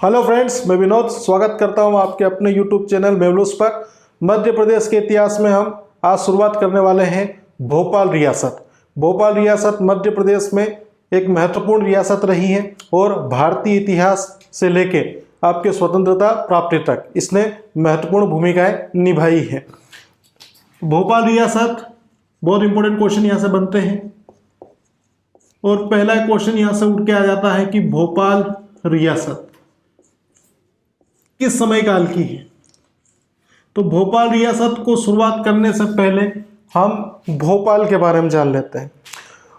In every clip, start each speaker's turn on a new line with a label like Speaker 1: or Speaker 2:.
Speaker 1: Hello friends, मैं विनोद स्वागत करता हूं आपके अपने यूट्यूब चैनल मेवलूस पर। मध्य प्रदेश के इतिहास में हम आज शुरुआत करने वाले हैं भोपाल रियासत। भोपाल रियासत मध्य प्रदेश में एक महत्वपूर्ण रियासत रही है और भारतीय इतिहास से लेके आपके स्वतंत्रता प्राप्ति तक इसने महत्वपूर्ण भूमिकाएं निभाई है। भोपाल रियासत, बहुत इंपॉर्टेंट क्वेश्चन यहाँ से बनते हैं और पहला क्वेश्चन यहाँ से उठ के आ जाता है कि भोपाल रियासत किस समय काल की है। तो भोपाल रियासत को शुरुआत करने से पहले हम भोपाल के बारे में जान लेते हैं।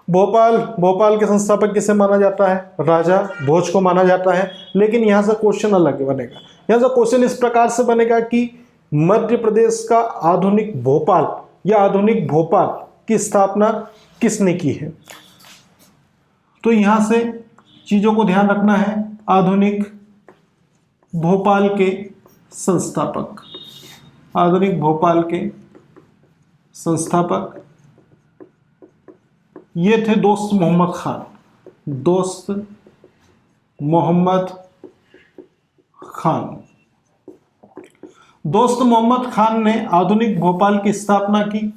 Speaker 1: भोपाल के संस्थापक किसे माना जाता है? राजा भोज को माना जाता है। लेकिन यहाँ से क्वेश्चन अलग बनेगा। यहाँ से क्वेश्चन इस प्रकार से बनेगा कि मध्य प्रदेश का आधुनिक भोपाल या आधुनिक भोपाल की स्थापना किसने की है। तो यहाँ से चीज़ों को ध्यान रखना है। आधुनिक भोपाल के संस्थापक, आधुनिक भोपाल के संस्थापक ये थे दोस्त मोहम्मद खान। दोस्त मोहम्मद खान, दोस्त मोहम्मद खान ने आधुनिक भोपाल की स्थापना की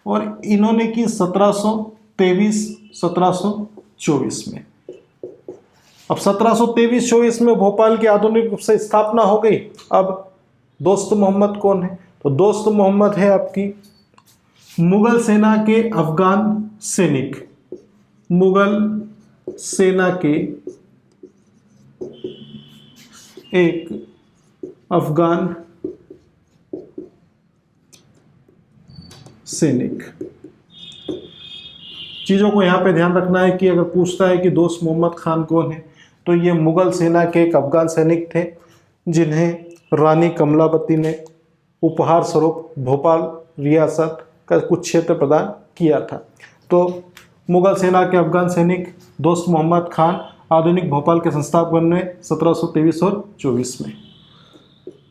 Speaker 1: और इन्होंने की 1723-1724 में। अब 1723-24 में भोपाल की आधुनिक रूप से स्थापना हो गई। अब दोस्त मोहम्मद कौन है? तो दोस्त मोहम्मद है आपकी मुगल सेना के अफगान सैनिक, मुगल सेना के एक अफगान सैनिक। चीज़ों को यहाँ पे ध्यान रखना है कि अगर पूछता है कि दोस्त मोहम्मद खान कौन है, तो ये मुगल सेना के एक अफगान सैनिक थे जिन्हें रानी कमलावती ने उपहार स्वरूप भोपाल रियासत का कुछ क्षेत्र प्रदान किया था। तो मुगल सेना के अफगान सैनिक दोस्त मोहम्मद खान आधुनिक भोपाल के संस्थापक बने 1723 और 24 में।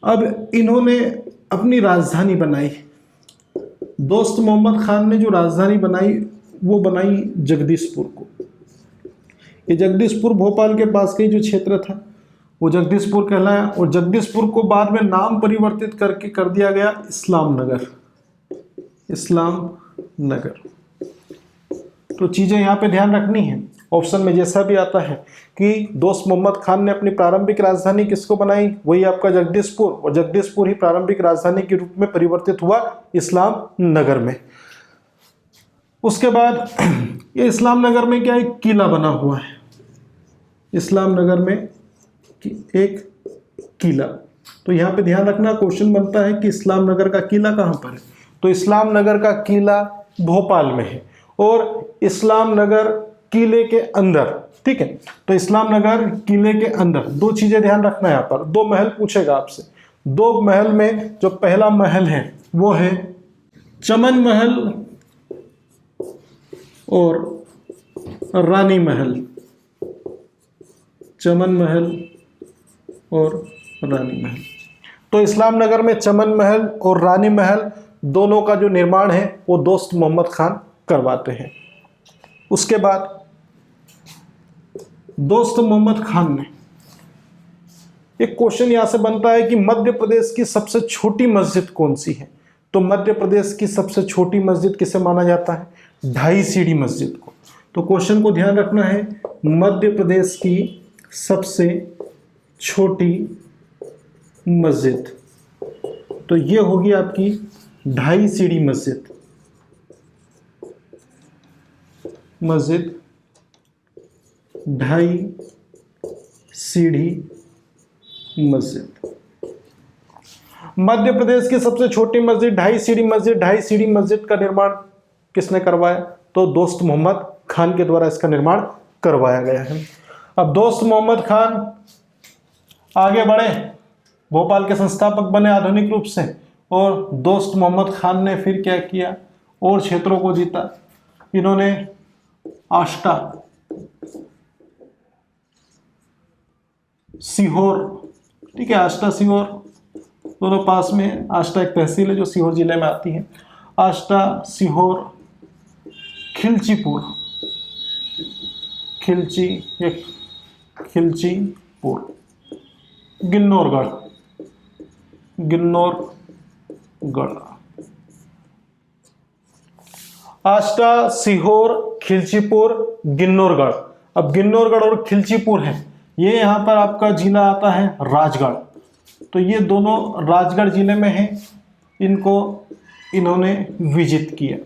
Speaker 1: अब इन्होंने अपनी राजधानी बनाई। दोस्त मोहम्मद खान ने जो राजधानी बनाई वो बनाई जगदीशपुर को। ये जगदीशपुर भोपाल के पास का ही जो क्षेत्र था वो जगदीशपुर कहलाया और जगदीशपुर को बाद में नाम परिवर्तित करके कर दिया गया इस्लाम नगर। इस्लाम नगर। तो चीज़ें यहाँ पे ध्यान रखनी है। ऑप्शन में जैसा भी आता है कि दोस्त मोहम्मद खान ने अपनी प्रारंभिक राजधानी किसको बनाई, वही आपका जगदीशपुर, और जगदीशपुर ही प्रारंभिक राजधानी के रूप में परिवर्तित हुआ इस्लाम नगर में। उसके बाद ये इस्लाम नगर में क्या एक किला बना हुआ है। इस्लाम नगर में एक किला। तो यहाँ पे ध्यान रखना, क्वेश्चन बनता है कि इस्लाम नगर का किला कहाँ पर है। तो इस्लाम नगर का किला भोपाल में है और इस्लाम नगर किले के अंदर, ठीक है। तो इस्लाम नगर किले के अंदर दो चीजें ध्यान रखना है। यहाँ पर दो महल पूछेगा आपसे। दो महल में जो पहला महल है वो है चमन महल और रानी महल। चमन महल और रानी महल। तो इस्लाम नगर में चमन महल और रानी महल दोनों का जो निर्माण है वो दोस्त मोहम्मद खान करवाते हैं। उसके बाद दोस्त मोहम्मद खान ने, एक क्वेश्चन यहां से बनता है कि मध्य प्रदेश की सबसे छोटी मस्जिद कौन सी है। तो मध्य प्रदेश की सबसे छोटी मस्जिद किसे माना जाता है? 2.5 सीढ़ी मस्जिद को। तो क्वेश्चन को ध्यान रखना है, मध्य प्रदेश की सबसे छोटी मस्जिद, तो ये होगी आपकी 2.5 सीढ़ी मस्जिद। मस्जिद 2.5 सीढ़ी मस्जिद। मध्य प्रदेश की सबसे छोटी मस्जिद 2.5 सीढ़ी मस्जिद। 2.5 सीढ़ी मस्जिद का निर्माण किसने करवाया? तो दोस्त मोहम्मद खान के द्वारा इसका निर्माण करवाया गया है। अब दोस्त मोहम्मद खान आगे बढ़े, भोपाल के संस्थापक बने आधुनिक रूप से, और दोस्त मोहम्मद खान ने फिर क्या किया, और क्षेत्रों को जीता। इन्होंने आष्टा, सीहोर, ठीक है, आष्टा सीहोर दोनों पास में है। आष्टा एक तहसील है जो सीहोर जिले में आती है। आष्टा, सीहोर, खिलचीपुर, खिलचीपुर, गिन्नौरगढ़, गिन्नौरगढ़। आष्टा, सीहोर, खिलचीपुर, गिन्नौरगढ़। अब गिन्नौरगढ़ और खिलचीपुर है, ये यहाँ पर आपका जिला आता है राजगढ़। तो ये दोनों राजगढ़ जिले में हैं, इनको इन्होंने विजित किया।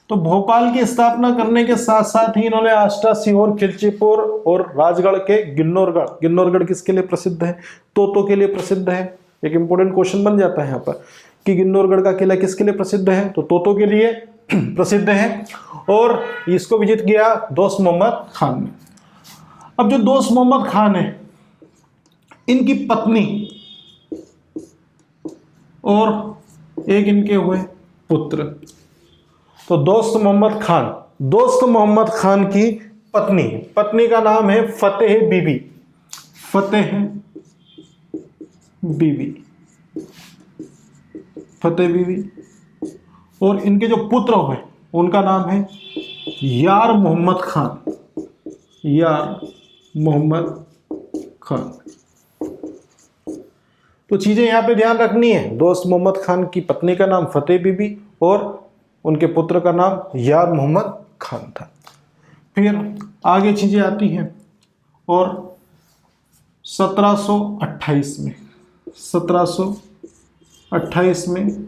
Speaker 1: तो भोपाल की स्थापना करने के साथ साथ ही इन्होंने आष्टा, सीहोर, खिलचीपुर और राजगढ़ के गिन्नौरगढ़, गिन्नौरगढ़ किसके लिए प्रसिद्ध है? तोतों के लिए प्रसिद्ध है। एक इंपॉर्टेंट क्वेश्चन बन जाता है यहाँ पर कि गिन्नौरगढ़ का किला किसके लिए प्रसिद्ध है? तो तोतों के लिए प्रसिद्ध है। और इसको विजित किया दोस्त मोहम्मद खान ने। अब जो दोस्त मोहम्मद खान है, इनकी पत्नी और एक इनके हुए पुत्र। तो दोस्त मोहम्मद खान की पत्नी का नाम है फतेह बीबी, फतेह बीबी। और इनके जो पुत्र हुए उनका नाम है यार मोहम्मद खान। तो चीजें यहां पे ध्यान रखनी है। दोस्त मोहम्मद खान की पत्नी का नाम फतेह बीबी और उनके पुत्र का नाम यार मोहम्मद खान था। फिर आगे चीजें आती हैं और 1728 में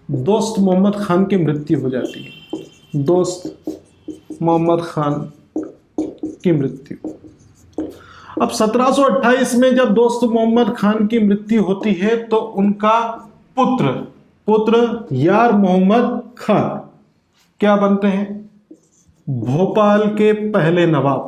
Speaker 1: दोस्त मोहम्मद खान की मृत्यु हो जाती है। दोस्त मोहम्मद खान की मृत्यु। अब 1728 में जब दोस्त मोहम्मद खान की मृत्यु होती है तो उनका पुत्र यार मोहम्मद खान क्या बनते हैं? भोपाल के पहले नवाब।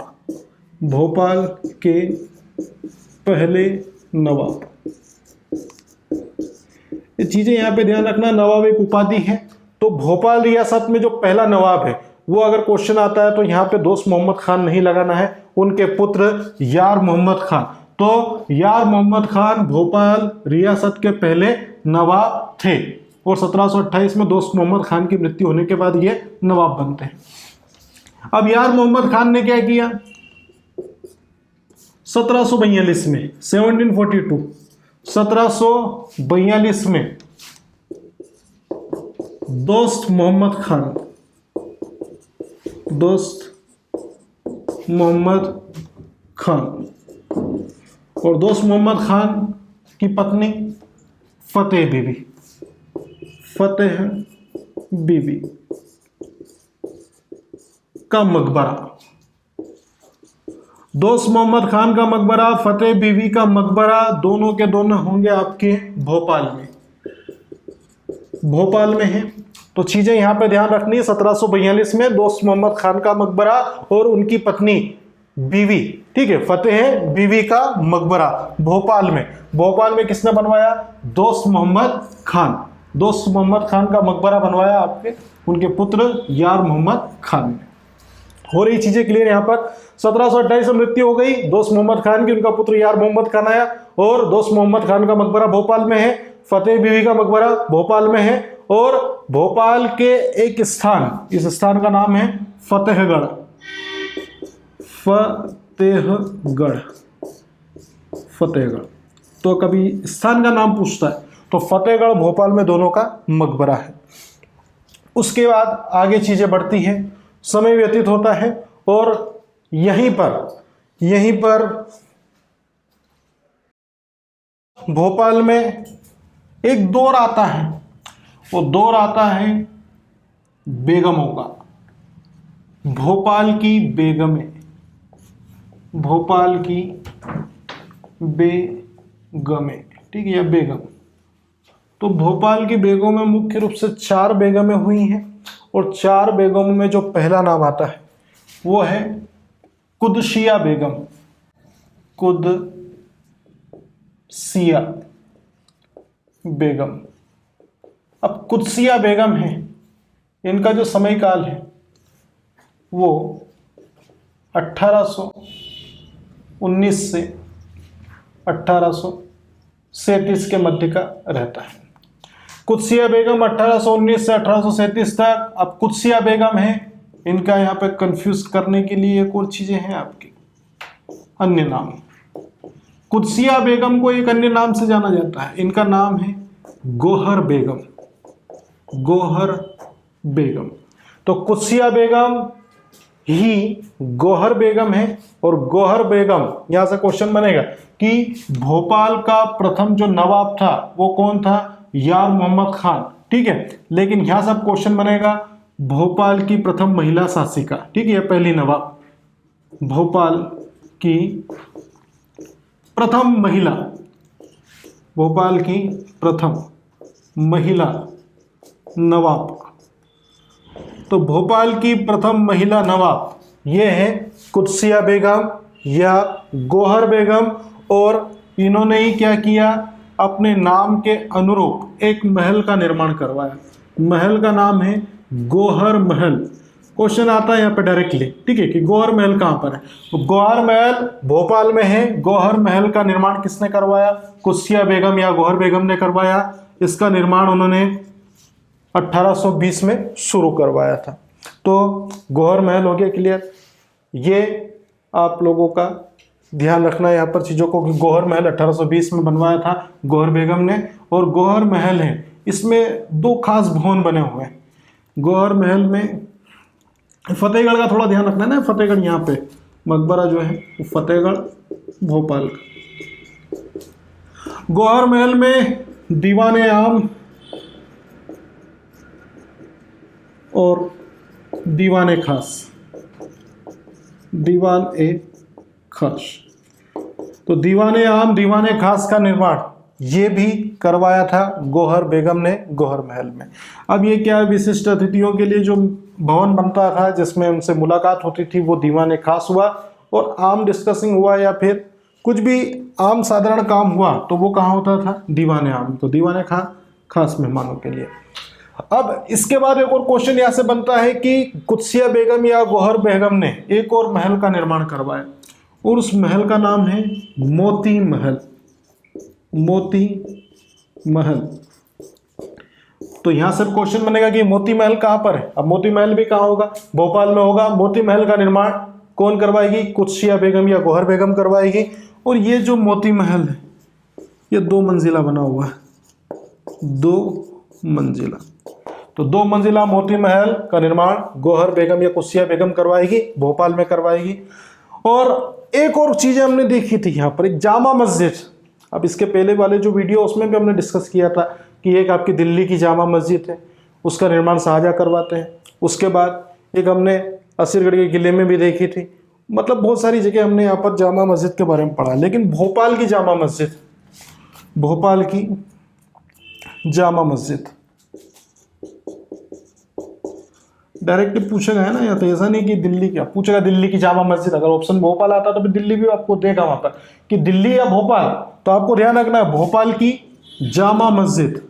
Speaker 1: ये चीजें यहां पे ध्यान रखना। नवाब एक उपाधि है, तो भोपाल रियासत में जो पहला नवाब है वो अगर क्वेश्चन आता है तो यहाँ पे दोस्त मोहम्मद खान नहीं लगाना है, उनके पुत्र यार मोहम्मद खान। तो यार मोहम्मद खान भोपाल रियासत के पहले नवाब थे और 1728 में दोस्त मोहम्मद खान की मृत्यु होने के बाद ये नवाब बनते हैं। अब यार मोहम्मद खान ने क्या किया? 1742 में 1742 में दोस्त मोहम्मद खान और दोस्त मोहम्मद खान की पत्नी फतेह बीबी का मकबरा। दोस्त मोहम्मद खान का मकबरा, फतेह बीबी का मकबरा, दोनों के दोनों होंगे आपके भोपाल में है। तो चीजें यहां पे ध्यान रखनी है। 1742 में दोस्त मोहम्मद खान का मकबरा और उनकी पत्नी बीवी, ठीक है, फतेह बीवी का मकबरा भोपाल में किसने बनवाया? दोस्त मोहम्मद खान का मकबरा बनवाया आपके उनके पुत्र यार मोहम्मद खान ने। हो रही चीजें क्लियर यहां पर। 1728 में मृत्यु हो गई दोस्त मोहम्मद खान की, उनका पुत्र यार मोहम्मद खान आया और दोस्त मोहम्मद खान का मकबरा भोपाल में है, फतेह बीवी का मकबरा भोपाल में है और भोपाल के एक स्थान, इस स्थान का नाम है फतेहगढ़। तो कभी स्थान का नाम पूछता है तो फतेहगढ़ भोपाल में दोनों का मकबरा है। उसके बाद आगे चीजें बढ़ती हैं, समय व्यतीत होता है और यहीं पर भोपाल में एक दौर आता है, वो दौर आता है बेगमों का। भोपाल की बेगमें, ठीक है, या बेगम। तो भोपाल की बेगमों में मुख्य रूप से 4 बेगमें हुई हैं और 4 बेगमों में जो पहला नाम आता है वो है कुदसिया बेगम। अब कुदसिया बेगम है, इनका जो समय काल है वो 1819 से 1837 के मध्य का रहता है। कुदसिया बेगम 1819 से 1837 तक। अब कुदसिया बेगम है, इनका यहाँ पे कंफ्यूज करने के लिए एक और चीजें हैं आपकी अन्य नाम। कुदसिया बेगम को एक अन्य नाम से जाना जाता है, इनका नाम है गौहर बेगम। गौहर बेगम। तो कुदसिया बेगम ही गौहर बेगम है, और गौहर बेगम, यहां से क्वेश्चन बनेगा कि भोपाल का प्रथम जो नवाब था वो कौन था? यार मोहम्मद खान, ठीक है। लेकिन यहां से क्वेश्चन बनेगा भोपाल की प्रथम महिला शासिका, ठीक है, पहली नवाब, भोपाल की प्रथम महिला, भोपाल की प्रथम महिला नवाब। तो भोपाल की प्रथम महिला नवाब ये है कुदसिया बेगम या गौहर बेगम, और इन्होंने ही क्या किया? अपने नाम के अनुरूप एक महल का निर्माण करवाया। महल का नाम है गौहर महल। क्वेश्चन आता है यहाँ पे डायरेक्टली, ठीक है, कि गौहर महल कहाँ पर है? तो गौहर महल भोपाल में है। गौहर महल का निर्माण किसने करवाया? कुदसिया बेगम या गौहर बेगम ने करवाया। इसका निर्माण उन्होंने 1820 में शुरू करवाया था। तो गौहर महल हो गया क्लियर। ये आप लोगों का ध्यान रखना है यहाँ पर चीज़ों को, कि गौहर महल 1820 में बनवाया था गौहर बेगम ने। और गौहर महल है, इसमें दो खास भवन बने हुए हैं। गौहर महल में फतेहगढ़ का थोड़ा ध्यान रखना है ना, फतेहगढ़ यहाँ पे मकबरा जो है वो फतेहगढ़ भोपाल का। गौहर महल में दीवाने आम और दीवाने खास, दीवान ए खास। तो दीवाने आम दीवाने खास का निर्माण ये भी करवाया था गौहर बेगम ने गौहर महल में। अब ये क्या, विशिष्ट अतिथियों के लिए जो भवन बनता था जिसमें उनसे मुलाकात होती थी वो दीवाने खास हुआ, और आम डिस्कसिंग हुआ या फिर कुछ भी आम साधारण काम हुआ तो वो कहाँ होता था? दीवाने आम। तो दीवाने खास मेहमानों के लिए। अब इसके बाद एक और क्वेश्चन यहाँ से बनता है कि कुदसिया बेगम या गौहर बेगम ने एक और महल का निर्माण करवाया, और उस महल का नाम है मोती महल। मोती महल। तो यहां से क्वेश्चन बनेगा कि मोती महल कहां पर है? अब मोती महल भी कहां होगा? भोपाल में होगा। मोती महल का निर्माण कौन करवाएगी? कुदसिया बेगम या गौहर बेगम करवाएगी। और ये जो मोती महल है ये 2 मंजिला बना हुआ है, 2 मंजिला। तो 2 मंजिला मोती महल का निर्माण गौहर बेगम या कुदसिया बेगम करवाएगी, भोपाल में करवाएगी। और एक और चीजें हमने देखी थी यहाँ पर, एक जामा मस्जिद। अब इसके पहले वाले जो वीडियो उसमें भी हमने डिस्कस किया था कि एक आपकी दिल्ली की जामा मस्जिद है, उसका निर्माण शाहजहां करवाते हैं। उसके बाद एक हमने असीरगढ़ के किले में भी देखी थी। मतलब बहुत सारी जगह हमने यहाँ पर जामा मस्जिद के बारे में पढ़ा। लेकिन भोपाल की जामा मस्जिद, भोपाल की जामा मस्जिद डायरेक्टली पूछेगा है ना, या तो ऐसा नहीं कि दिल्ली क्या पूछेगा, दिल्ली की जामा मस्जिद। अगर ऑप्शन भोपाल आता तो फिर दिल्ली भी आपको देगा वहां पर कि दिल्ली या भोपाल। तो आपको ध्यान रखना है भोपाल की जामा मस्जिद।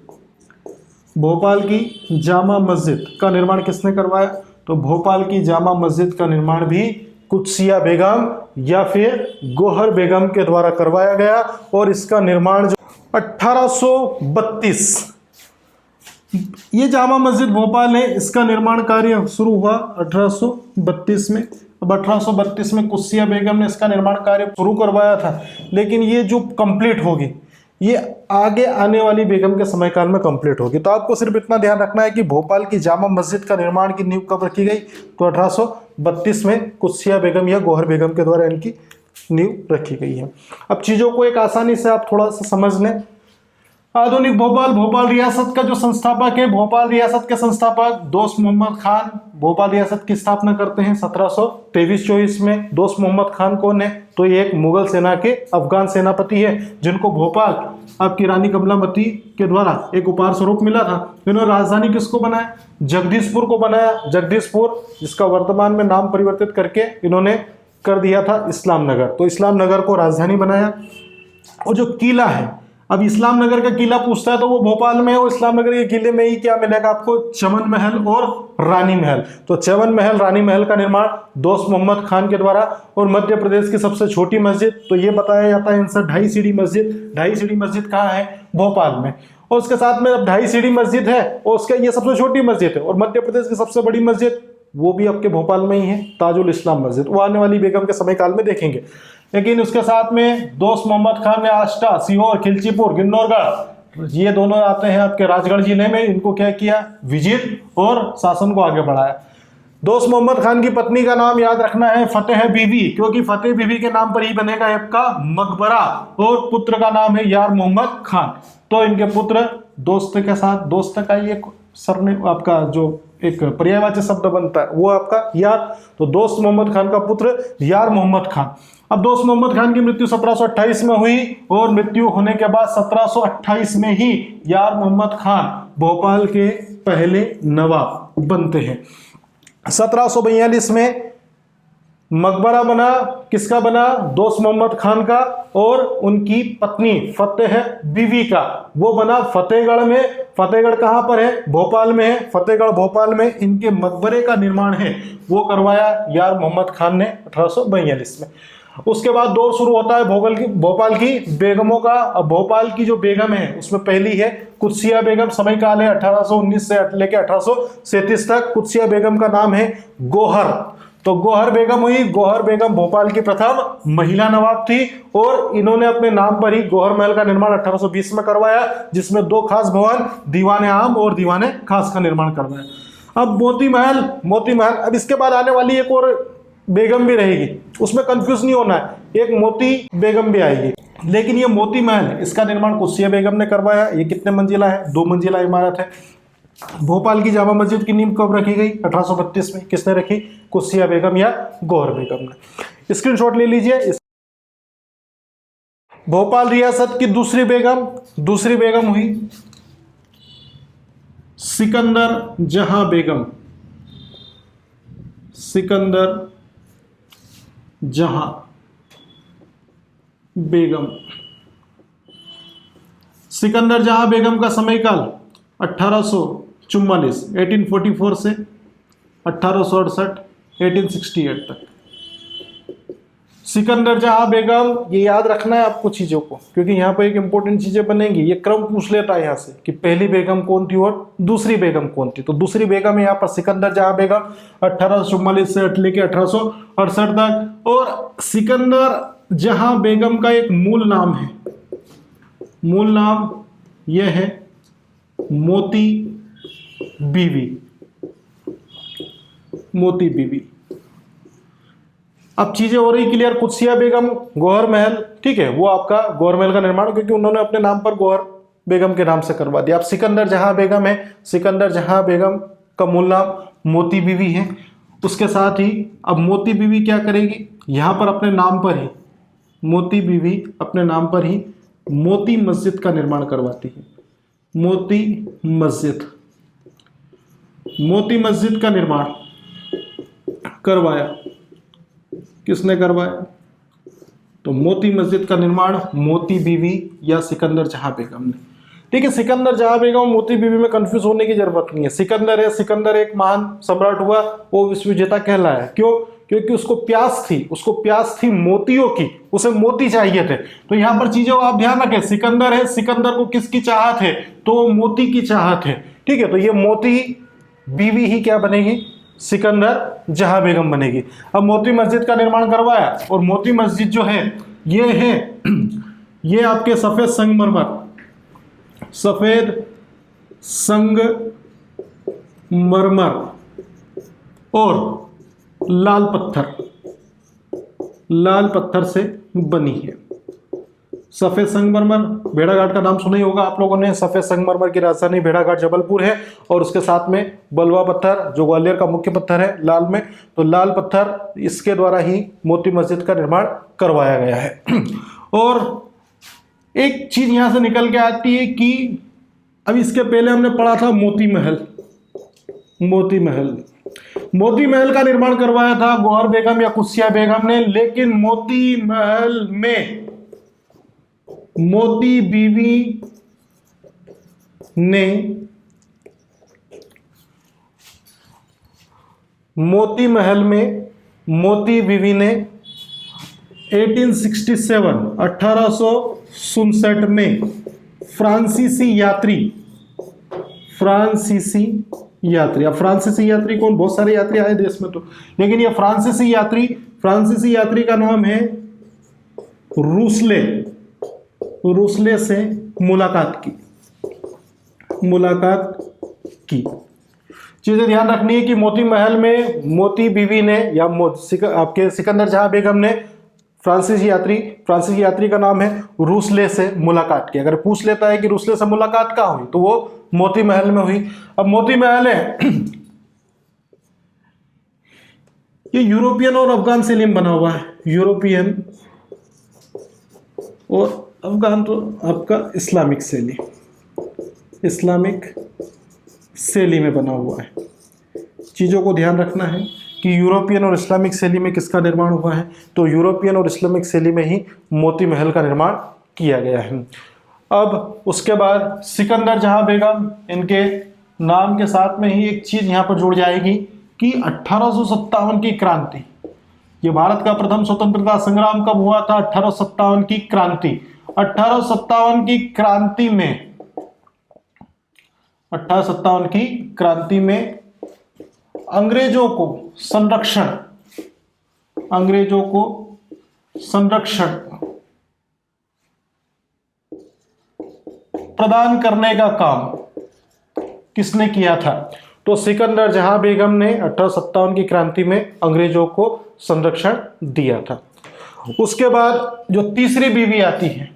Speaker 1: भोपाल की जामा मस्जिद का निर्माण किसने करवाया? तो भोपाल की जामा मस्जिद का निर्माण भी कुदसिया बेगम या फिर गौहर बेगम के द्वारा करवाया गया। और इसका निर्माण जो 1832, ये जामा मस्जिद भोपाल है, इसका निर्माण कार्य शुरू हुआ 1832 में। अब 1832 में कुदसिया बेगम ने इसका निर्माण कार्य शुरू करवाया था, लेकिन ये जो कंप्लीट होगी ये आगे आने वाली बेगम के समय काल में कंप्लीट होगी। तो आपको सिर्फ इतना ध्यान रखना है कि भोपाल की जामा मस्जिद का निर्माण की नींव कब रखी गई? तो 1832 में कुदसिया बेगम या गौहर बेगम के द्वारा इनकी नींव रखी गई है। अब चीज़ों को एक आसानी से आप थोड़ा सा समझ लें। आधुनिक भोपाल, भोपाल रियासत का जो संस्थापक है, भोपाल रियासत के संस्थापक दोस्त मोहम्मद खान भोपाल रियासत की स्थापना करते हैं 1723-24 में। दोस्त मोहम्मद खान कौन है? तो ये एक मुगल सेना के अफगान सेनापति है, जिनको भोपाल आपकी रानी कमलावती के द्वारा एक उपहार स्वरूप मिला था। इन्होंने राजधानी किसको बनाया? जगदीशपुर को बनाया। जगदीशपुर जिसका वर्तमान में नाम परिवर्तित करके इन्होंने कर दिया था इस्लाम नगर। तो इस्लाम नगर को राजधानी बनाया। और जो किला है, अब इस्लाम नगर का किला पूछता है तो वो भोपाल में है। और इस्लाम नगर के किले में ही क्या मिलेगा आपको? चमन महल और रानी महल। तो चमन महल, रानी महल का निर्माण दोस्त मोहम्मद खान के द्वारा। और मध्य प्रदेश की सबसे छोटी मस्जिद, तो ये बताया जाता है इनसे, 2.5 सीढ़ी मस्जिद। 2.5 सीढ़ी मस्जिद कहाँ है? भोपाल में। और उसके साथ में अब 2.5 सीढ़ी मस्जिद है, और उसका ये सबसे छोटी मस्जिद है। और मध्य प्रदेश की सबसे बड़ी मस्जिद वो भी आपके भोपाल में ही है, ताजुल इस्लाम मस्जिद। वो आने वाली बेगम के समय काल में देखेंगे। लेकिन उसके साथ में दोस्त मोहम्मद खान ने आष्टा, सीहोर, खिलचीपुर, किन्नौरगढ़, ये दोनों आते हैं आपके राजगढ़ जिले में, इनको क्या किया, विजित और शासन को आगे बढ़ाया। दोस्त मोहम्मद खान की पत्नी का नाम याद रखना है फतेह बीवी, क्योंकि फतेह बीवी के नाम पर ही बनेगा आपका मकबरा, और पुत्र का नाम है यार मोहम्मद खान। तो इनके पुत्र दोस्त के साथ, दोस्त का ये सरने आपका जो एक पर्यायवाची शब्द बनता है वो आपका यार, तो दोस्त मोहम्मद खान का पुत्र यार मोहम्मद खान। अब दोस्त मोहम्मद खान की मृत्यु 1728 में हुई, और मृत्यु होने के बाद 1728 में ही यार मोहम्मद खान भोपाल के पहले नवाब बनते हैं। 1742 में मकबरा बना, किसका बना, दोस्त मोहम्मद खान का, और उनकी पत्नी फतेह बीवी का, वो बना फतेहगढ़ में। फतेहगढ़ कहां पर है, भोपाल में है, फतेहगढ़ भोपाल में इनके मकबरे का निर्माण है, वो करवाया यार मोहम्मद खान ने 1842 में। उसके बाद दौर शुरू होता है भोपाल की बेगमों का। अब भोपाल की जो बेगम है उसमें पहली है कुत्सिया बेगम, समय काल है 1819 से लेकर 1837 तक। कुत्सिया बेगम का नाम है गोहर, तो गोहर बेगम हुई। गोहर बेगम भोपाल की प्रथम महिला नवाब थी, और इन्होंने अपने नाम पर ही गोहर महल का निर्माण 1820 में करवाया, जिसमें 2 खास भवन, दीवाने आम और दीवाने खास का निर्माण करवाया। अब मोती महल, अब इसके बाद आने वाली एक और बेगम भी रहेगी, उसमें कंफ्यूज नहीं होना है, एक मोती बेगम भी आएगी। लेकिन ये मोती महल, इसका निर्माण कुत्सिया बेगम ने करवाया। ये कितने मंजिला है, 2 मंजिला इमारत है। भोपाल की जामा मस्जिद की नींव कब रखी गई, 1832 में। किसने रखी, कुत्सिया बेगम या गोहर बेगम ने। स्क्रीनशॉट ले लीजिए। भोपाल रियासत की दूसरी बेगम हुई सिकंदर जहां बेगम, सिकंदर जहां बेगम। सिकंदर जहां बेगम का समयकाल 1844 से 1868 1868 तक। सिकंदर जहां बेगम, ये याद रखना है आपको चीजों को, क्योंकि यहां पर एक इंपॉर्टेंट चीजें बनेंगी। ये क्रम पूछ लेता है यहां से कि पहली बेगम कौन थी और दूसरी बेगम कौन थी। तो दूसरी बेगम है यहां पर सिकंदर जहां बेगम, 1844 से लेकर 1868 तक। और सिकंदर जहां बेगम का एक मूल नाम है, मूल नाम यह है मोती बीवी, मोती बीवी। अब चीजें हो रही क्लियर। कुत्सिया बेगम, गोहर महल, ठीक है, वो आपका गोहर महल का निर्माण, क्योंकि उन्होंने अपने नाम पर गोहर बेगम के नाम से करवा दिया। अब सिकंदर जहां बेगम है, सिकंदर जहां बेगम का मूल नाम मोती बीवी है। उसके साथ ही अब मोती बीवी क्या करेगी, यहां पर अपने नाम पर ही, मोती बीवी अपने नाम पर ही मोती मस्जिद का निर्माण करवाती है। मोती मस्जिद का निर्माण करवाया। किसने करवाया, तो मोती मस्जिद का निर्माण मोती बीवी या सिकंदर जहां बेगम ने। ठीक है, सिकंदर जहां बेगम, मोती बीवी में कंफ्यूज होने की जरूरत नहीं है। सिकंदर है, सिकंदर एक महान सम्राट हुआ, वो विश्व विजेता कहलाया। क्यों, क्योंकि उसको प्यास थी मोतियों की, उसे मोती चाहिए थे। तो यहां पर चीजों आप ध्यान रखें, सिकंदर है, सिकंदर को किसकी चाहत है, तो मोती की चाहत है। ठीक है, तो ये मोती बीवी ही क्या बनेगी, सिकंदर जहां बेगम बनेगी। अब मोती मस्जिद का निर्माण करवाया, और मोती मस्जिद जो है ये आपके सफेद संगमरमर और लाल पत्थर से बनी है। सफेद संगमरमर, भेड़ाघाट का नाम सुना ही होगा आप लोगों ने। सफेद संगमरमर की राजधानी भेड़ाघाट जबलपुर है, और उसके साथ में बलुआ पत्थर जो ग्वालियर का मुख्य पत्थर है लाल में, तो लाल पत्थर, इसके द्वारा ही मोती मस्जिद का निर्माण करवाया गया है। और एक चीज यहां से निकल के आती है कि अब इसके पहले हमने पढ़ा था मोती महल का निर्माण करवाया था गोहर बेगम या कुत्सिया बेगम ने। लेकिन मोती महल में मोती बीवी ने 1867 में फ्रांसीसी यात्री, अब फ्रांसीसी यात्री कौन, बहुत सारे यात्री आए देश में तो, लेकिन ये फ्रांसीसी यात्री का नाम है रूसले से मुलाकात की। चीजें ध्यान रखनी है कि मोती महल में मोती बीवी ने या आपके सिकंदर जहां बेगम ने फ्रांसीसी यात्री का नाम है रूसले से मुलाकात की। अगर पूछ लेता है कि रूसले से मुलाकात कहाँ हुई, तो वो मोती महल में हुई। अब मोती महल है ये यूरोपियन और अफगान शैली में बना हुआ है। यूरोपियन और अफगान तो आपका इस्लामिक शैली में बना हुआ है। चीज़ों को ध्यान रखना है कि यूरोपियन और इस्लामिक शैली में किसका निर्माण हुआ है, तो यूरोपियन और इस्लामिक शैली में ही मोती महल का निर्माण किया गया है। अब उसके बाद सिकंदर जहां बेगम, इनके नाम के साथ में ही एक चीज़ यहाँ पर जुड़ जाएगी कि 1857 की क्रांति, ये भारत का प्रथम स्वतंत्रता संग्राम कब हुआ था? 1857 की क्रांति। 1857 की क्रांति में अंग्रेजों को संरक्षण प्रदान करने का काम किसने किया था? तो सिकंदर जहां बेगम ने 1857 की क्रांति में अंग्रेजों को संरक्षण दिया था। उसके बाद जो तीसरी बीवी आती है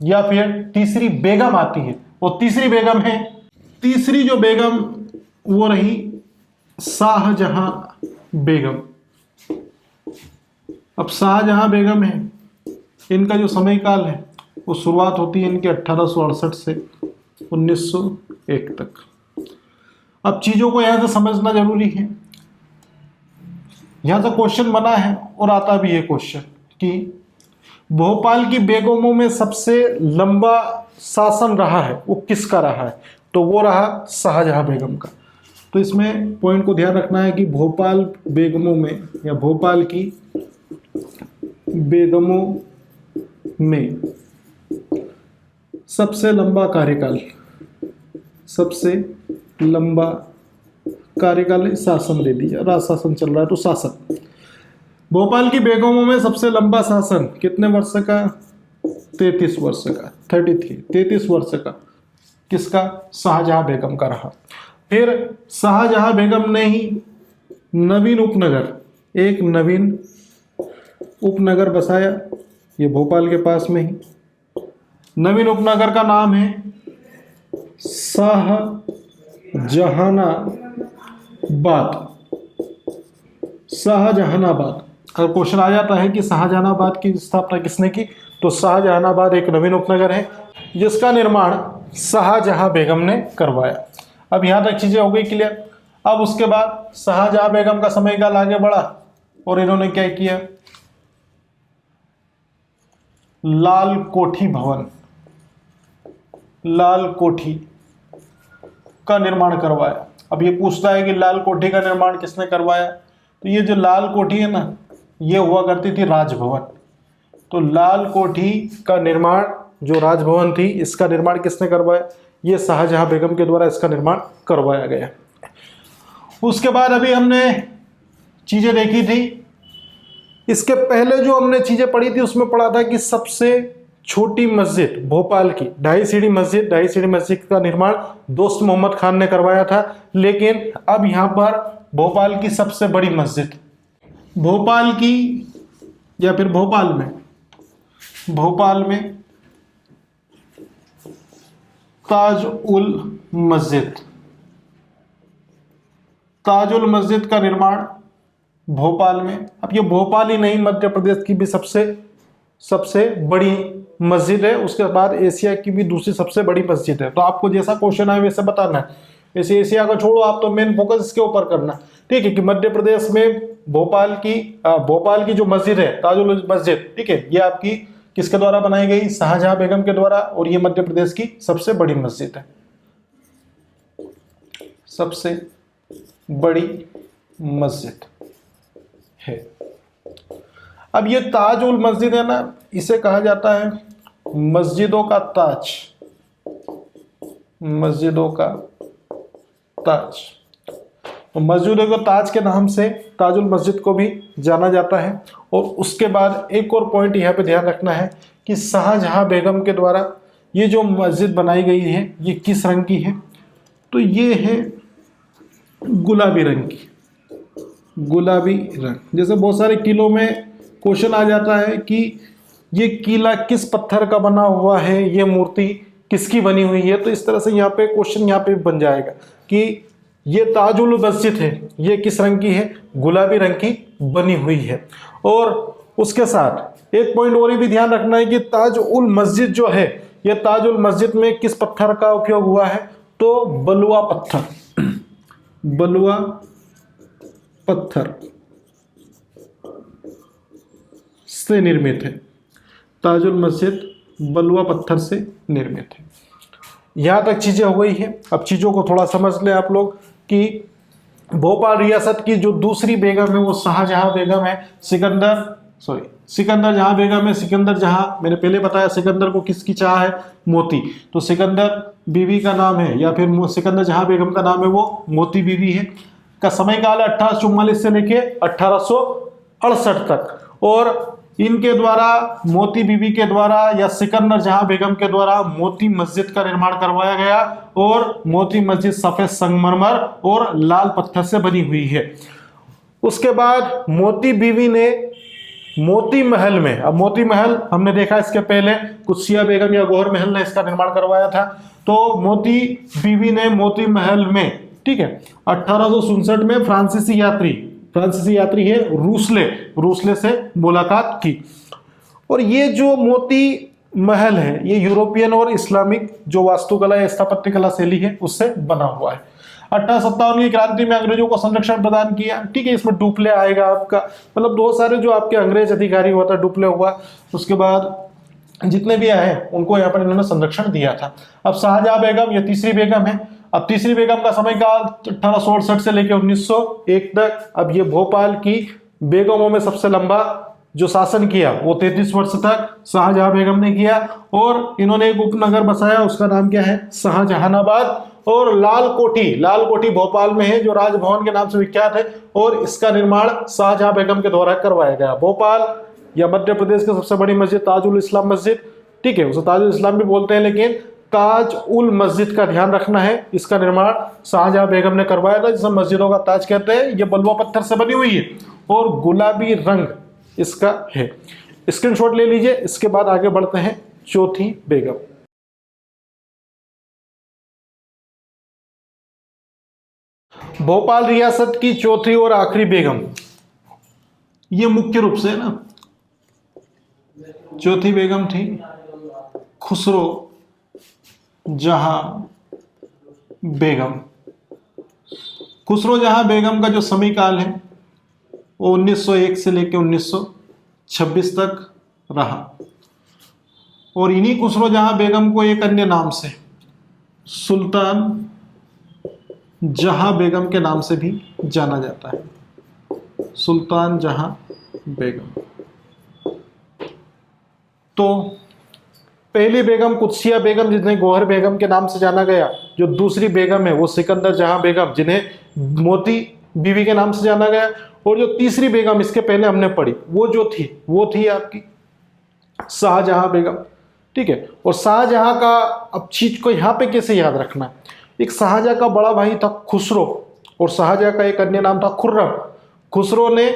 Speaker 1: या फिर तीसरी बेगम आती है, वो तीसरी बेगम है, तीसरी जो बेगम वो रही शाहजहां बेगम। अब शाहजहां बेगम है, इनका जो समय काल है वो शुरुआत होती है इनके 1868 से 1901 तक। अब चीज़ों को यहाँ से समझना जरूरी है। यहाँ से क्वेश्चन बना है और आता भी है क्वेश्चन कि भोपाल की बेगमों में सबसे लंबा शासन रहा है वो किसका रहा है? तो वो रहा शाहजहां बेगम का। तो इसमें पॉइंट को ध्यान रखना है कि भोपाल बेगमों में या भोपाल की बेगमों में सबसे लंबा कार्यकाल शासन दे दीजिए, राजशासन चल रहा है तो शासन। भोपाल की बेगमों में सबसे लंबा शासन कितने वर्ष का? 33 वर्ष का, 33 वर्ष का किसका? शाहजहां बेगम का रहा। फिर शाहजहां बेगम ने ही एक नवीन उपनगर बसाया, ये भोपाल के पास में ही। नवीन उपनगर का नाम है शाहजहानाबाद। अगर क्वेश्चन आ जाता है कि शाहजहानाबाद की स्थापना किसने की, तो शाहजहानाबाद एक नवीन उपनगर है जिसका निर्माण शाहजहां बेगम ने करवाया। अब यहाँ तक चीजें हो गई क्लियर। अब उसके बाद शाहजहां बेगम का समयकाल आगे बढ़ा और इन्होंने क्या किया? लाल कोठी का निर्माण करवाया। अब ये पूछता है कि लाल कोठी का निर्माण किसने करवाया? तो ये जो लाल कोठी है ना, ये हुआ करती थी राजभवन। तो लाल कोठी का निर्माण, जो राजभवन थी, इसका निर्माण किसने करवाया? ये शाहजहां बेगम के द्वारा इसका निर्माण करवाया गया। उसके बाद अभी हमने चीजें देखी थी, इसके पहले जो हमने चीजें पढ़ी थी उसमें पढ़ा था कि सबसे छोटी मस्जिद भोपाल की ढाई सीढ़ी मस्जिद का निर्माण दोस्त मोहम्मद खान ने करवाया था। लेकिन अब यहां पर भोपाल की सबसे बड़ी मस्जिद, भोपाल में ताजुल मस्जिद का निर्माण भोपाल में। अब ये भोपाल ही नहीं, मध्य प्रदेश की भी सबसे बड़ी मस्जिद है। उसके बाद एशिया की भी दूसरी सबसे बड़ी मस्जिद है। तो आपको जैसा क्वेश्चन आए वैसे बताना है। वैसे एशिया को छोड़ो, आप तो मेन फोकस इसके ऊपर करना, ठीक है, कि मध्य प्रदेश में भोपाल की जो मस्जिद है ताजुल मस्जिद, ठीक है, ये आपकी किसके द्वारा बनाई गई? शाहजहां बेगम के द्वारा। और ये मध्य प्रदेश की सबसे बड़ी मस्जिद है, सबसे बड़ी मस्जिद है। अब ये ताजुल मस्जिद है ना, इसे कहा जाता है मस्जिदों का ताज। तो मस्जिदों के ताज के नाम से ताजुल मस्जिद को भी जाना जाता है। और उसके बाद एक और पॉइंट यहाँ पे ध्यान रखना है कि शाहजहां बेगम के द्वारा ये जो मस्जिद बनाई गई है ये किस रंग की है, तो ये है गुलाबी रंग की, गुलाबी रंग। जैसे बहुत सारे किलों में क्वेश्चन आ जाता है कि ये किला किस पत्थर का बना हुआ है, ये मूर्ति किसकी बनी हुई है, तो इस तरह से यहाँ पे क्वेश्चन यहाँ पे बन जाएगा कि ये ताजुल मस्जिद है, ये किस रंग की है, गुलाबी रंग की बनी हुई है। और उसके साथ एक पॉइंट और भी ध्यान रखना है कि ताज उल मस्जिद जो है, ये ताज उल मस्जिद में किस पत्थर का उपयोग हुआ है, तो बलुआ पत्थर, बलुआ पत्थर से निर्मित है। ताजुल मस्जिद बलुआ पत्थर से निर्मित है। यहाँ तक चीज़ें हो गई हैं। अब चीज़ों को थोड़ा समझ लें आप लोग कि भोपाल रियासत की जो दूसरी बेगम है वो शाहजहां बेगम है। सिकंदर जहां बेगम है, सिकंदर जहां, मैंने पहले बताया सिकंदर को किसकी चाह है, मोती, तो सिकंदर बीवी का नाम है या फिर सिकंदर जहां बेगम का नाम है वो मोती बीवी है। का समय काल है 1844 से लेके 1868 तक। और इनके द्वारा, मोती बीबी के द्वारा या सिकंदर जहां बेगम के द्वारा मोती मस्जिद का निर्माण करवाया गया। और मोती मस्जिद सफेद संगमरमर और लाल पत्थर से बनी हुई है। उसके बाद मोती बीवी ने मोती महल में, अब मोती महल हमने देखा इसके पहले कुत्सिया बेगम या गौहर महल ने इसका निर्माण करवाया था, तो मोती बीवी ने मोती महल में, ठीक है, 1867 में फ्रांसीसी यात्री है रूसले से मुलाकात की। और ये जो मोती महल है ये यूरोपियन और इस्लामिक जो वास्तुकला या स्थापत्य कला शैली है उससे बना हुआ है। 1857 की क्रांति में अंग्रेजों को संरक्षण प्रदान किया, ठीक है, इसमें डुप्ले आएगा आपका, मतलब बहुत सारे जो आपके अंग्रेज अधिकारी हुआ था डुप्ले हुआ। उसके बाद जितने भी आए उनको यहाँ पर इन्होंने संरक्षण दिया था। अब शाहजहां बेगम ये तीसरी बेगम है। अब तीसरी बेगम का समय काल 1868 से लेकर 1901 तक। अब ये भोपाल की बेगमों में सबसे लंबा जो शासन किया वो 33 वर्ष तक शाहजहां बेगम ने किया। और इन्होंने एक उपनगर बसाया, उसका नाम क्या है, शाहजहानाबाद। और लाल कोठी भोपाल में है जो राजभवन के नाम से विख्यात है। और इसका निर्माण शाहजहां बेगम के द्वारा करवाया गया। भोपाल या मध्य प्रदेश की सबसे बड़ी मस्जिद ताज उल इस्लाम मस्जिद, ठीक है, उसे ताज उल इस्लाम भी बोलते हैं, लेकिन ताज उल मस्जिद का ध्यान रखना है, इसका निर्माण शाहजहां बेगम ने करवाया था, जिसे मस्जिदों का ताज कहते हैं। ये बलुआ पत्थर से बनी हुई है और गुलाबी रंग इसका है। स्क्रीनशॉट ले लीजिए। इसके बाद आगे बढ़ते हैं चौथी बेगम। भोपाल रियासत की चौथी और आखिरी बेगम, ये मुख्य रूप से ना, चौथी बेगम थी खुसरो जहां बेगम। खुसरो जहां बेगम का जो समय काल है वो 1901 से लेकर 1926 तक रहा। और इन्हीं खुसरो जहां बेगम को एक अन्य नाम से सुल्तान जहां बेगम के नाम से भी जाना जाता है, सुल्तान जहां बेगम। तो पहली बेगम कुत्सिया बेगम जिन्हें गौहर बेगम के नाम से जाना गया, जो दूसरी बेगम है वो सिकंदर जहां बेगम जिन्हें मोती बीवी के नाम से जाना गया, और जो तीसरी बेगम इसके पहले हमने पढ़ी वो थी आपकी शाहजहां बेगम, ठीक है। और शाहजहां का, अब चीज को यहाँ पे कैसे याद रखना है, एक शाहजहां का बड़ा भाई था खुसरो और शाहजहां का एक अन्य नाम था खुर्रम। खुसरो ने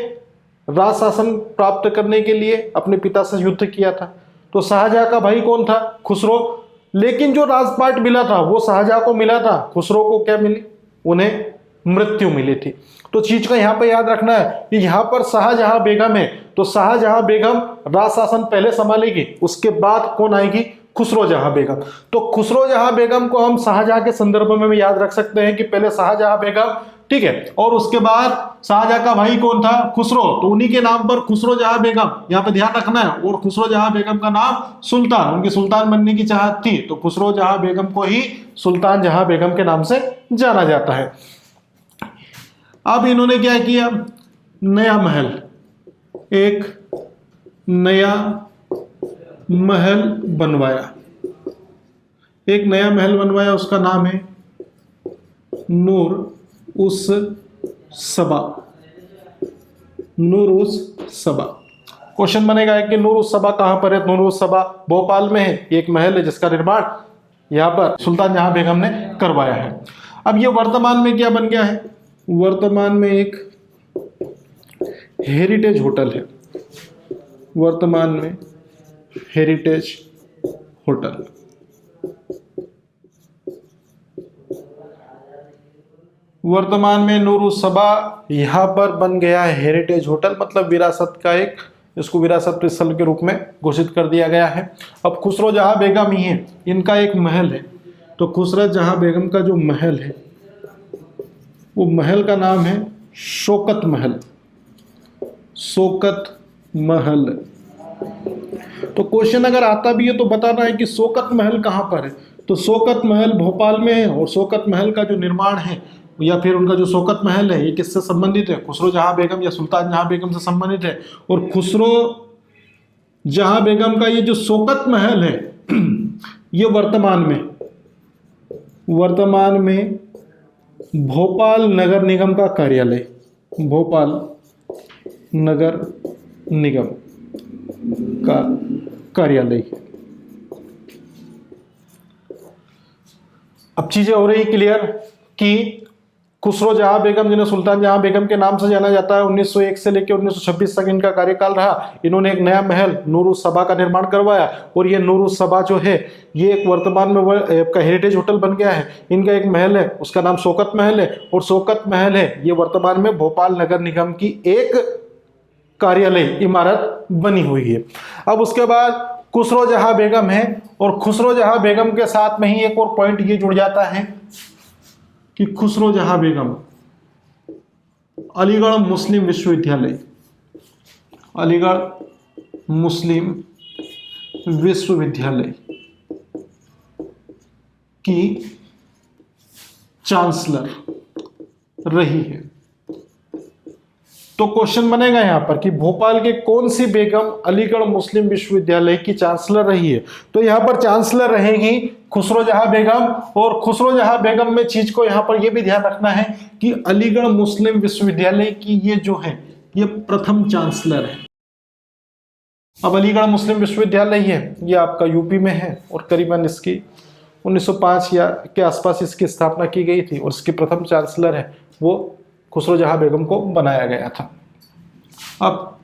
Speaker 1: राज शासन प्राप्त करने के लिए अपने पिता से युद्ध किया था, तो शाहजहां का भाई कौन था, खुसरो। लेकिन जो राजपाट मिला था वो शाहजहां को मिला था, खुसरो को क्या मिली, उन्हें मृत्यु मिली थी। तो चीज का यहाँ पे याद रखना है कि यहाँ पर शाहजहां बेगम है, तो शाहजहां बेगम राज शासन पहले संभालेगी, उसके बाद कौन आएगी, खुसरो जहां बेगम। तो खुसरो जहां बेगम को हम शाहजहां के संदर्भ में भी याद रख सकते हैं कि पहले शाहजहां बेगम, ठीक है, और उसके बाद शाहजहां का भाई कौन था, खुसरो, तो उन्हीं के नाम पर खुसरो जहां बेगम, यहाँ पे ध्यान रखना है। और खुसरो जहां बेगम का नाम सुल्तान, उनकी सुल्तान बनने की चाहत थी, तो खुसरो जहां बेगम को ही सुल्तान जहां बेगम के नाम से जाना जाता है। अब इन्होंने क्या किया, नया महल, एक नया महल बनवाया, एक नया महल बनवाया, उसका नाम है नूर उस सबा, नूर उस सबा। क्वेश्चन बनेगा कि नूरुस्सबा कहाँ पर है? नूरुस्सबा भोपाल में है। एक महल है जिसका निर्माण यहाँ पर सुल्तान जहां बेगम ने करवाया है। अब ये वर्तमान में क्या बन गया है? वर्तमान में एक हेरिटेज होटल है। वर्तमान में हेरिटेज होटल। वर्तमान में नूरुस्सबा यहाँ पर बन गया है हेरिटेज होटल, मतलब विरासत का एक, इसको विरासत स्थल के रूप में घोषित कर दिया गया है। अब खुसरो जहां बेगम ही है, इनका एक महल है। तो खुसरो जहां बेगम का जो महल है वो महल का नाम है शौकत महल। शौकत महल। तो क्वेश्चन अगर आता भी है तो बताना है कि शौकत महल कहाँ पर है। तो शौकत महल भोपाल में है, और शौकत महल का जो निर्माण है या फिर उनका जो शौकत महल है ये किससे संबंधित है? खुसरो जहां बेगम या सुल्तान जहां बेगम से संबंधित है। और खुसरो जहां बेगम का ये जो शौकत महल है ये वर्तमान में भोपाल नगर निगम का कार्यालय, भोपाल नगर निगम का कार्यालय है। अब चीजें हो रही क्लियर कि खुसरो जहां बेगम, जिन्हें सुल्तान जहां बेगम के नाम से जाना जाता है, 1901 से लेकर 1926 तक इनका कार्यकाल रहा। इन्होंने एक नया महल नूरुस्सबा का निर्माण करवाया, और ये नूरुस्सबा जो है ये एक वर्तमान में का हेरिटेज होटल बन गया है। इनका एक महल है, उसका नाम शौकत महल है, और शौकत महल है ये वर्तमान में भोपाल नगर निगम की एक कार्यालय इमारत बनी हुई है। अब उसके बाद खुसरो जहां बेगम है, और खुसरो जहां बेगम के साथ में ही एक और पॉइंट ये जुड़ जाता है कि खुसरो जहां बेगम अलीगढ़ मुस्लिम विश्वविद्यालय, अलीगढ़ मुस्लिम विश्वविद्यालय की चांसलर रही है। तो क्वेश्चन बनेगा यहां पर कि भोपाल के कौन सी बेगम अलीगढ़ मुस्लिम विश्वविद्यालय की चांसलर रही है? तो यहां पर चांसलर रहेगी खुसरो जहां बेगम। और खुसरो जहां बेगम में चीज को यहां पर यह भी ध्यान रखना है कि अलीगढ़ मुस्लिम विश्वविद्यालय की ये जो है ये प्रथम चांसलर है। अब अलीगढ़ मुस्लिम विश्वविद्यालय ये आपका यूपी में है, और करीबन इसकी 1905 या के आसपास इसकी स्थापना की गई थी, और इसकी प्रथम चांसलर है वो खुसरो जहां बेगम को बनाया गया था। अब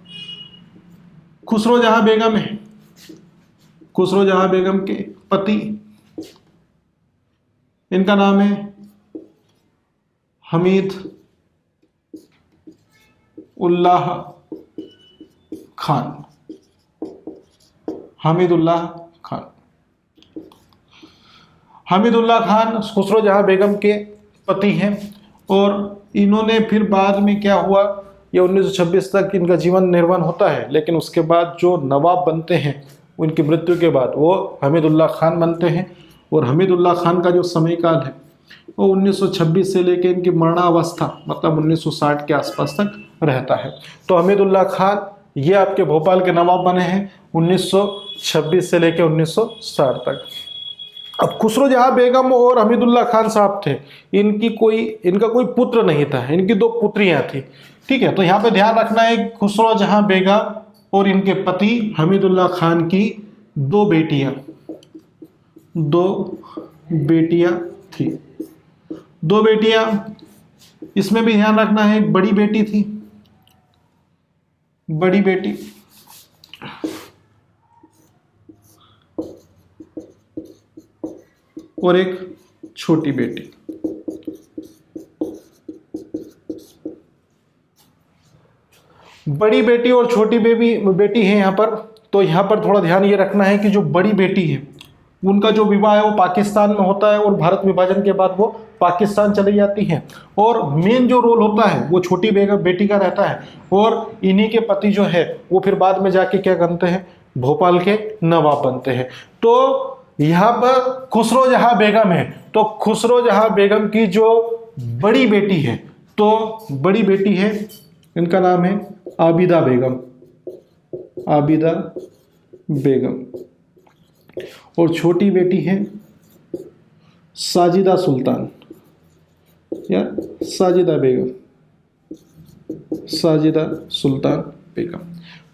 Speaker 1: खुसरो जहां बेगम है, खुसरो जहां बेगम के पति, इनका नाम है हमीद उल्लाह खान। हमीदुल्लाह खान। हमीदुल्लाह खान खुसरो जहां बेगम के पति हैं, और इन्होंने फिर बाद में क्या हुआ, ये 1926 तक इनका जीवन निर्वहन होता है, लेकिन उसके बाद जो नवाब बनते हैं उनकी मृत्यु के बाद वो हमीदुल्लाह खान बनते हैं। और हमीदुल्लाह खान का जो समयकाल है वो 1926 से लेकर इनकी मरणावस्था मतलब 1960 के आसपास तक रहता है। तो हमीदुल्लाह खान ये आपके भोपाल के नवाब बने हैं 1926 से लेकर 1960 तक। अब खुसरो जहां बेगम और हमीदुल्लाह खान साहब थे, इनका कोई पुत्र नहीं था, इनकी दो पुत्रियां थी। ठीक है, तो यहाँ पे ध्यान रखना है खुसरो जहां बेगम और इनके पति हमीदुल्लाह खान की दो बेटियां थी। दो बेटियां, इसमें भी ध्यान रखना है, एक बड़ी बेटी थी, बड़ी बेटी, और एक छोटी बेटी। बड़ी बेटी और छोटी बेटी है यहाँ पर। तो यहाँ पर थोड़ा ध्यान ये रखना है कि जो बड़ी बेटी है उनका जो विवाह है वो पाकिस्तान में होता है, और भारत विभाजन के बाद वो पाकिस्तान चली जाती है, और मेन जो रोल होता है वो छोटी बेटी का रहता है। और इन्हीं के पति जो है वो फिर बाद में जाके क्या बनते हैं, भोपाल के नवाब बनते हैं। तो यहाँ पर खुसरो जहां बेगम है, तो खुसरो जहां बेगम की जो बड़ी बेटी है, तो बड़ी बेटी है, इनका नाम है आबिदा बेगम, आबिदा बेगम, और छोटी बेटी है साजिदा सुल्तान या साजिदा बेगम, साजिदा सुल्तान बेगम।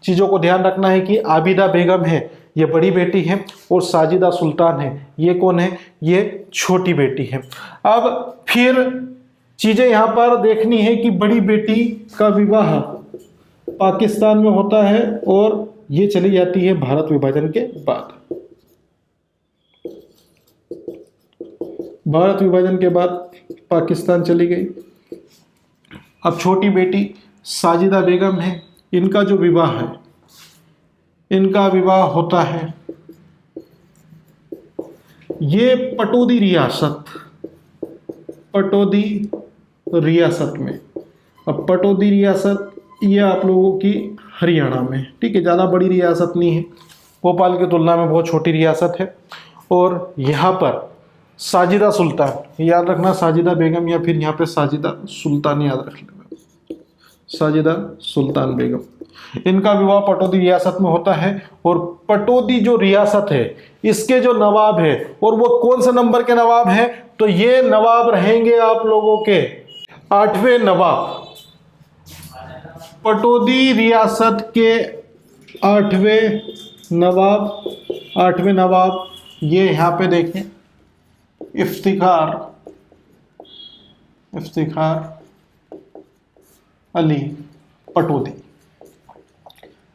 Speaker 1: चीज़ों को ध्यान रखना है कि आबिदा बेगम है, ये बड़ी बेटी है, और साजिदा सुल्तान है, ये कौन है, ये छोटी बेटी है। अब फिर चीज़ें यहाँ पर देखनी है कि बड़ी बेटी का विवाह पाकिस्तान में होता है और ये चली जाती है भारत विभाजन के बाद। भारत विभाजन के बाद पाकिस्तान चली गई। अब छोटी बेटी साजिदा बेगम है, इनका जो विवाह है, इनका विवाह होता है ये पटौदी रियासत में। अब पटौदी रियासत ये आप लोगों की हरियाणा में, ठीक है, ज़्यादा बड़ी रियासत नहीं है, भोपाल की तुलना में बहुत छोटी रियासत है। और यहाँ पर साजिदा सुल्तान, याद रखना साजिदा बेगम या फिर यहाँ पे साजिदा सुल्तान याद रख लेना, साजिदा सुल्तान बेगम, इनका विवाह पटौदी रियासत में होता है। और पटौदी जो रियासत है इसके जो नवाब है, और वो कौन से नंबर के नवाब हैं, तो ये नवाब रहेंगे आप लोगों के 8वें नवाब। पटौदी रियासत के 8वें नवाब ये यहाँ पे देखें, इफ्तिखार अली पटौदी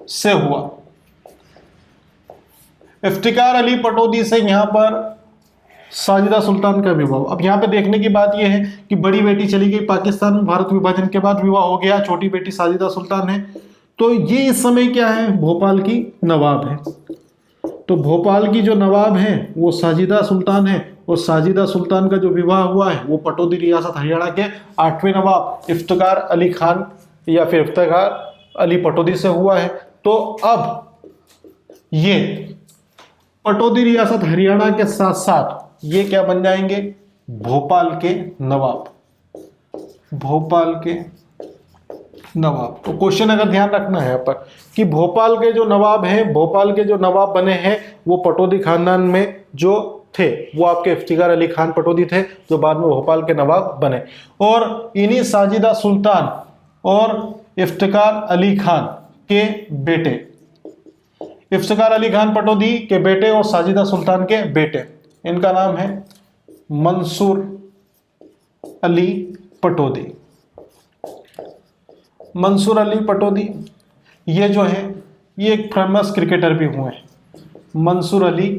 Speaker 1: से हुआ। इफ्तिखार अली पटौदी से यहाँ पर साजिदा सुल्तान का विवाह। अब यहाँ पे देखने की बात यह है कि बड़ी बेटी चली गई पाकिस्तान में, भारत विभाजन के बाद विवाह हो गया, छोटी बेटी साजिदा सुल्तान है, तो ये इस समय क्या है, भोपाल की नवाब है। तो भोपाल की जो नवाब है वो साजिदा सुल्तान है, और साजिदा सुल्तान का जो विवाह हुआ है वो पटौदी रियासत हरियाणा के 8वें नवाब इफ्तिखार अली खान या फिर इफ्तिखार अली पटौदी से हुआ है। तो अब ये पटौदी रियासत हरियाणा के साथ साथ ये क्या बन जाएंगे, भोपाल के नवाब। तो क्वेश्चन अगर ध्यान रखना है यहाँ पर कि भोपाल के जो नवाब हैं, भोपाल के जो नवाब बने हैं वो पटौदी खानदान में जो थे वो आपके इफ्तिखार अली खान पटौदी थे, जो बाद में भोपाल के नवाब बने। और इन्हीं साजिदा सुल्तान और इफ्तिखार अली खान के बेटे, इफ्तिखार अली खान पटौदी के बेटे और साजिदा सुल्तान के बेटे, इनका नाम है मंसूर अली पटौदी। मंसूर अली पटौदी ये जो है ये एक फेमस क्रिकेटर भी हुए हैं, मंसूर अली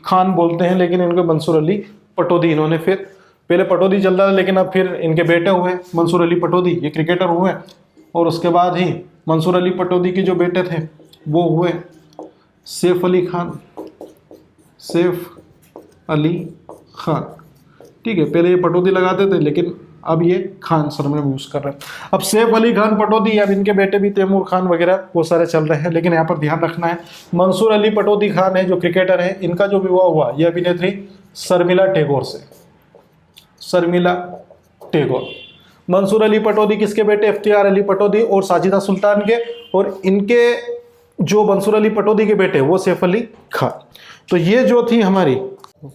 Speaker 1: खान बोलते हैं लेकिन इनको मंसूर अली पटौदी, इन्होंने फिर पहले पटौदी चल रहा था लेकिन अब फिर इनके बेटे हुए मंसूर अली पटौदी, ये क्रिकेटर हुए। और उसके बाद ही मंसूर अली पटौदी के जो बेटे थे वो हुए सैफ अली खान, ठीक है, पहले ये पटौदी लगाते थे लेकिन अब ये खान सरनेम यूज कर रहे हैं। अब सैफ अली खान पटौदी, अब इनके बेटे भी तैमूर खान वगैरह वो सारे चल रहे हैं, लेकिन यहाँ पर ध्यान रखना है मंसूर अली पटौदी खान है जो क्रिकेटर है, इनका जो विवाह हुआ ये अभिनेत्री शर्मिला टैगोर से, शर्मिला टैगोर। मंसूर अली पटौदी किसके बेटे, इफ्तिखार अली पटौदी और साजिदा सुल्तान के, और इनके जो मंसूर अली पटौदी के बेटे वो सैफ अली खान। तो ये जो थी हमारी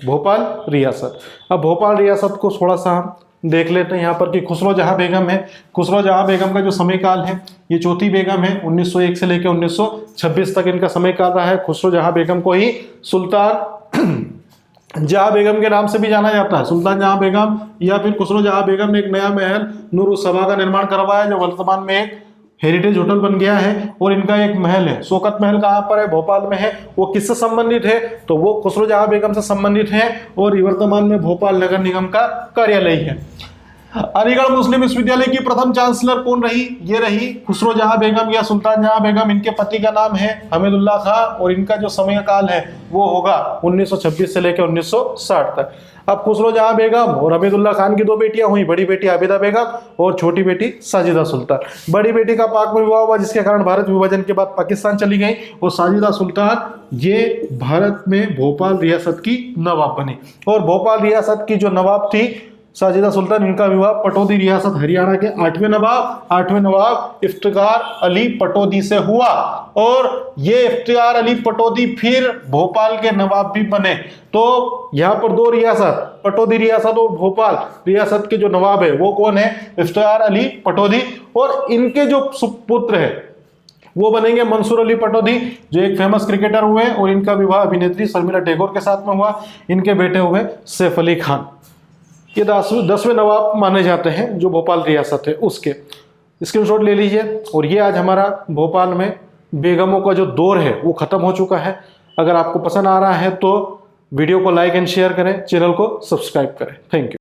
Speaker 1: भोपाल रियासत। अब भोपाल रियासत को थोड़ा सा हम देख लेते हैं यहाँ पर कि खुसरो जहाँ बेगम है, खुसरो जहाँ बेगम का जो समय काल है ये चौथी बेगम है, 1901 से लेकर 1926 तक इनका समय काल रहा है। खुसरो जहाँ बेगम को ही सुल्तान जहाँ बेगम के नाम से भी जाना जाता है, सुल्तान जहाँ बेगम या फिर खुसरो जहाँ बेगम ने एक नया महल नूर-उस-सबा का निर्माण करवाया जो वर्तमान में एक हेरिटेज होटल बन गया है। और इनका एक महल है, शौकत महल कहाँ पर है, भोपाल में है। वो किससे संबंधित है, तो वो खुसरो जहाँ बेगम से संबंधित है और वर्तमान में भोपाल नगर निगम का कार्यालय है। अलीगढ़ मुस्लिम विश्वविद्यालय की प्रथम चांसलर कौन रही, ये रही खुसरो जहाँ बेगम या सुल्तान जहाँ बेगम। इनके पति का नाम है हमीदुल्लाह खां और इनका जो समय काल है वो होगा 1926 से लेकर 1960 तक। अब खुसरो जहाँ बेगम और हमीदुल्लाह खान की दो बेटियां हुई, बड़ी बेटी आबिदा बेगम और छोटी बेटी साजिदा सुल्तान। बड़ी बेटी का पाक में विवाह हुआ जिसके कारण भारत विभाजन के बाद पाकिस्तान चली गई, और साजिदा सुल्तान ये भारत में भोपाल रियासत की नवाब बनी। और भोपाल रियासत की जो नवाब थी साजिदा सुल्तान, इनका विवाह पटौदी रियासत हरियाणा के 8वें नवाब इफ्तिखार अली पटौदी से हुआ। और ये इफ्तिखार अली पटौदी फिर भोपाल के नवाब भी बने। तो यहाँ पर दो रियासत, पटौदी रियासत और भोपाल रियासत के जो नवाब है वो कौन है, इफ्तिखार अली पटौदी। और इनके जो सुपुत्र है वो बनेंगे मंसूर अली पटौदी, जो एक फेमस क्रिकेटर हुए और इनका विवाह अभिनेत्री शर्मिला टैगोर के साथ में हुआ। इनके बेटे हुए सैफ अली खान। ये 10वें नवाब माने जाते हैं जो भोपाल रियासत है उसके। स्क्रीनशॉट ले लीजिए। और ये आज हमारा भोपाल में बेगमों का जो दौर है वो खत्म हो चुका है। अगर आपको पसंद आ रहा है तो वीडियो को लाइक एंड शेयर करें, चैनल को सब्सक्राइब करें। Thank you.